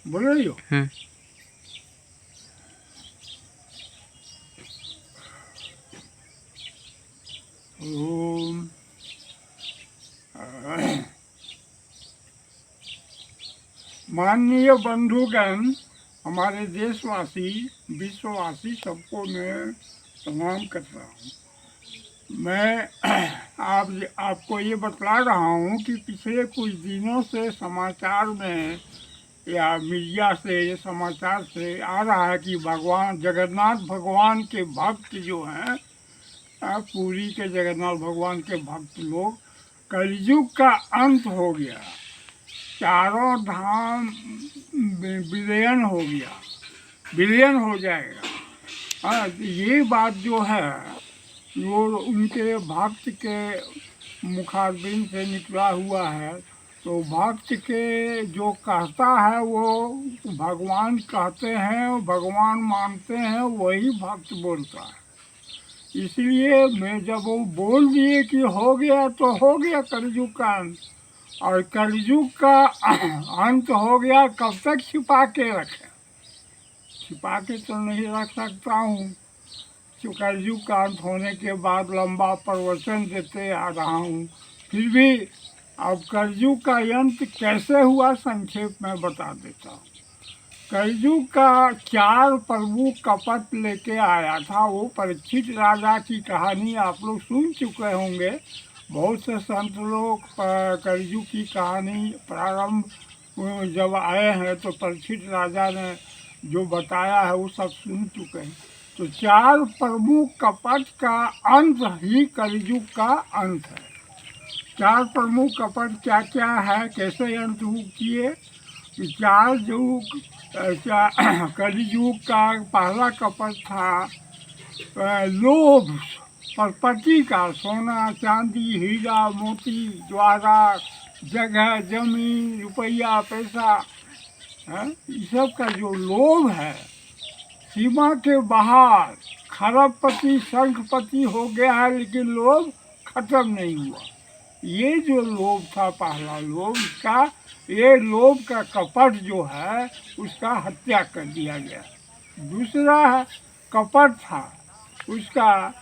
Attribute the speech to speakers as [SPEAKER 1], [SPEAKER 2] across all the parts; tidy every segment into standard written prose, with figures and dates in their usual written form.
[SPEAKER 1] बोल रही हो। ओम माननीय बंधुगण, हमारे देशवासी, विश्ववासी सबको मैं प्रणाम करता हूँ। मैं आपको ये बतला रहा हूँ कि पिछले कुछ दिनों से समाचार में या मीडिया से ये समाचार से आ रहा है कि भगवान जगन्नाथ भगवान के भक्त जो हैं, पुरी के जगन्नाथ भगवान के भक्त लोग, कलयुग का अंत हो गया, चारों धाम विलयन हो गया, विलयन हो जाएगा। हाँ, ये बात जो है वो उनके भक्त के मुखारबिन से निकला हुआ है। तो भक्त के जो कहता है वो भगवान कहते हैं, भगवान मानते हैं, वही भक्त बोलता है। इसलिए मैं जब वो बोल दिए कि हो गया तो हो गया कलयुग का अंत, और कलयुग का अंत हो गया, कब तक छिपा के रखें? छिपा के तो नहीं रख सकता हूँ। कलयुग का अंत होने के बाद लंबा प्रवचन देते आ रहा हूँ, फिर भी अब कलयुग का अंत कैसे हुआ संक्षेप में बता देता हूँ। कलयुग का 4 प्रमुख कपट लेके आया था। वो परीक्षित राजा की कहानी आप लोग सुन चुके होंगे। बहुत से संत लोग कलयुग की कहानी प्रारंभ जब आए हैं तो परीक्षित राजा ने जो बताया है वो सब सुन चुके हैं। तो 4 प्रमुख कपट का अंत ही कलयुग का अंत है। 4 प्रमुख कपट क्या क्या है, कैसे अंत किए? 4 जो कलयुग का पहला कपट था लोभ, प्रॉपर्टी का, सोना चांदी हीरा मोती ज्वारा जगह जमीन रुपया पैसा, इस सब का जो लोभ है, सीमा के बाहर खरबपति शंखपति हो गया है, लेकिन लोभ खत्म नहीं हुआ। ये जो लोभ था पहला लोभ, इसका ये लोभ का कपट जो है उसका हत्या कर दिया गया। दूसरा कपट था उसका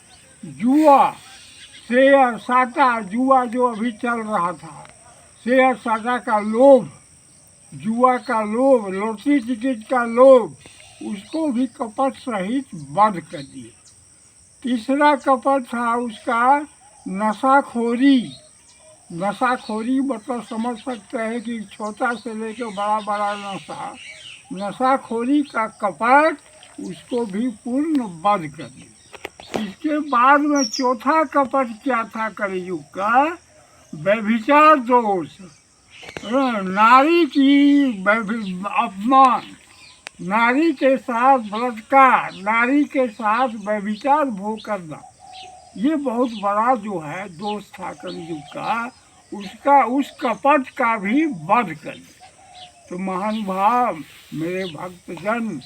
[SPEAKER 1] जुआ, शेयर साटा, जुआ जो अभी चल रहा था, शेयर साटा का लोभ, जुआ का लोभ, लॉटरी टिकट का लोभ, उसको भी कपट सहित बंद कर दिए। तीसरा कपट था उसका नशाखोरी। नशाखोरी मतलब समझ सकते हैं कि छोटा से लेकर बड़ा बड़ा नशा, नशाखोरी का कपट, उसको भी पूर्ण बंद कर दिया। इसके बाद में चौथा कपट क्या था कलयुग का? व्यभिचार दोष, नारी की अपमान, नारी के साथ बलात्कार, नारी के साथ व्यभिचार भोग करना, ये बहुत बड़ा जो है दोष था कलयुग का। उसका उस कपट का भी वध कर दिया। तो महानुभाव, मेरे भक्तजन,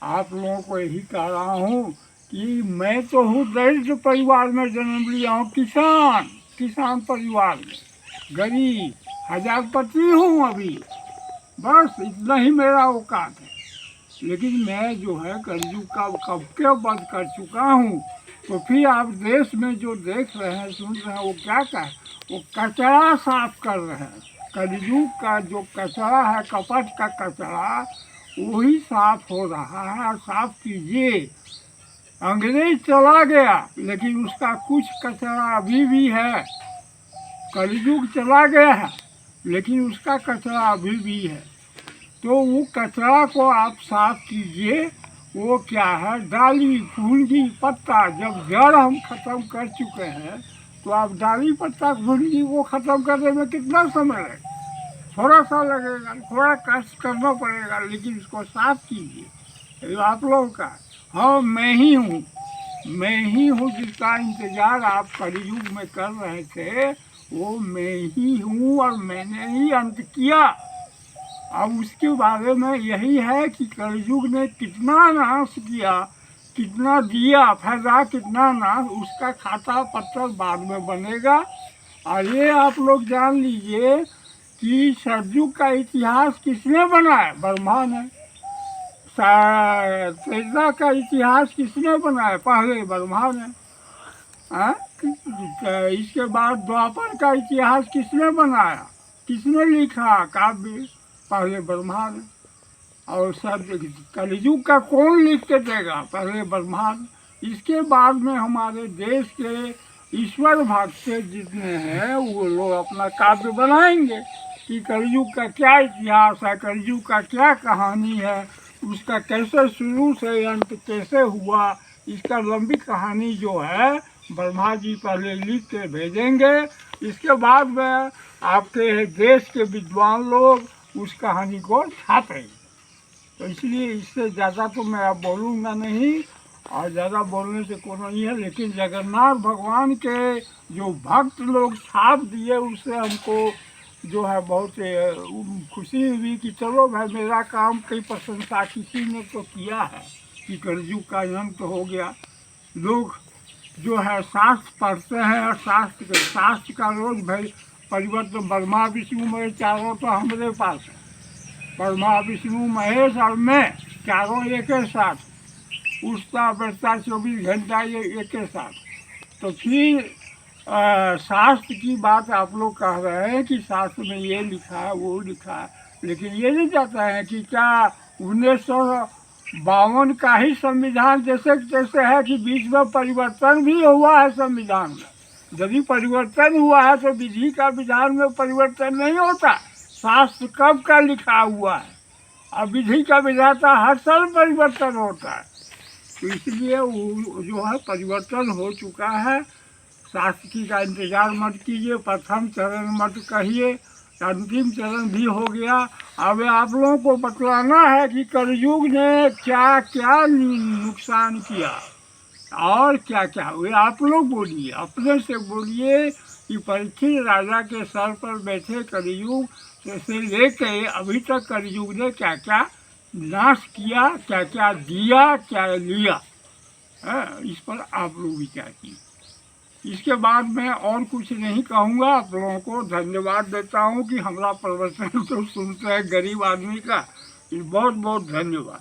[SPEAKER 1] आप लोगों को यही कह रहा हूँ कि मैं तो हूँ दरिद्र परिवार में जन्म लिया हूँ, किसान परिवार में, गरीब, हजारपति हूँ अभी, बस इतना ही मेरा औकात है। लेकिन मैं जो है कलयुग का कब के वध कर चुका हूँ। तो फिर आप देश में जो देख रहे हैं, सुन रहे हैं, वो क्या कहे? वो कचरा साफ कर रहे हैं। कलयुग का जो कचरा है, कपट का कचरा, वही साफ हो रहा है। और साफ कीजिए। अंग्रेज चला गया, लेकिन उसका कुछ कचरा अभी भी है। कलयुग चला गया है, लेकिन उसका कचरा अभी भी है। तो वो कचरा को आप साफ कीजिए। वो क्या है? डाली फूंगी पत्ता, जब जड़ हम खत्म कर चुके हैं तो आप डाली पत्ता फूंगी को खत्म करने में कितना समय लगेगा? थोड़ा सा लगेगा, थोड़ा कष्ट करना पड़ेगा, लेकिन उसको साफ कीजिए। आप लोगों का, हाँ मैं ही हूँ जिसका इंतजार आप कलयुग में कर रहे थे, वो मैं ही हूँ और मैंने ही अंत किया। अब उसके बारे में यही है कि कलयुग ने कितना नाश किया, कितना दिया फायदा, कितना नाश, उसका खाता पत्तर बाद में बनेगा। और ये आप लोग जान लीजिए कि सतयुग का इतिहास किसने बनाया? ब्रह्मा ने। त्रेता का इतिहास किसने बनाया? पहले ब्रह्मा ने। हाँ? इसके बाद द्वापर का इतिहास किसने बनाया? किसने लिखा काव्य? पहले ब्रह्मा ने। और सब कलयुग का कौन लिख के देगा? पहले ब्रह्मा ने। इसके बाद में हमारे देश के ईश्वर भक्त जितने हैं वो लोग अपना काव्य बनाएंगे कि कलयुग का क्या इतिहास है, कलयुग का क्या कहानी है, उसका कैसे शुरू से अंत कैसे हुआ, इसका लंबी कहानी जो है ब्रह्मा जी पहले लिख के भेजेंगे। इसके बाद में आपके देश के विद्वान लोग उस कहानी को छापेंगे। तो इसलिए इससे ज़्यादा तो मैं अब बोलूँगा नहीं, और ज़्यादा बोलने से को नहीं है। लेकिन जगन्नाथ भगवान के जो भक्त लोग छाप दिए उससे हमको जो है बहुत खुशी हुई कि चलो भाई मेरा काम की प्रशंसा किसी ने तो किया है कि कलयुग का अंत हो गया। लोग जो है शास्त्र पढ़ते हैं और शास्त्र का रोज भाई परिवर्तन। ब्रह्मा विष्णु महेश चारों तो हमारे पास है। ब्रह्मा विष्णु महेश और मैं चारों एक ही साथ उठता बैठता 24 घंटा ये एक ही साथ। तो फिर शास्त्र की बात आप लोग कह रहे हैं कि शास्त्र में ये लिखा है वो लिखा है, लेकिन ये नहीं कहते हैं कि क्या 1952 का ही संविधान जैसे जैसे है कि बीच में परिवर्तन भी हुआ है संविधान में। यदि परिवर्तन हुआ है तो विधि का विधान में परिवर्तन नहीं होता। शास्त्र कब का लिखा हुआ है और विधि का विधाता हर साल परिवर्तन होता है। तो इसलिए वो जो है परिवर्तन हो चुका है। शास्त्र की का इंतजार मत कीजिए, प्रथम चरण मत कहिए, अंतिम चरण भी हो गया। अब आप लोगों को बतलाना है कि कलयुग ने क्या क्या नुकसान किया और क्या क्या हुए। आप लोग बोलिए, अपने से बोलिए कि परीक्षित राजा के सर पर बैठे कलयुग से लेके अभी तक कलयुग ने क्या क्या नाश किया, क्या क्या दिया, क्या लिया है, इस पर आप लोग विचार कीजिए। इसके बाद मैं और कुछ नहीं कहूँगा। आप लोगों को धन्यवाद देता हूँ कि हमारा प्रवचन तो सुनते हैं गरीब आदमी का। बहुत बहुत धन्यवाद।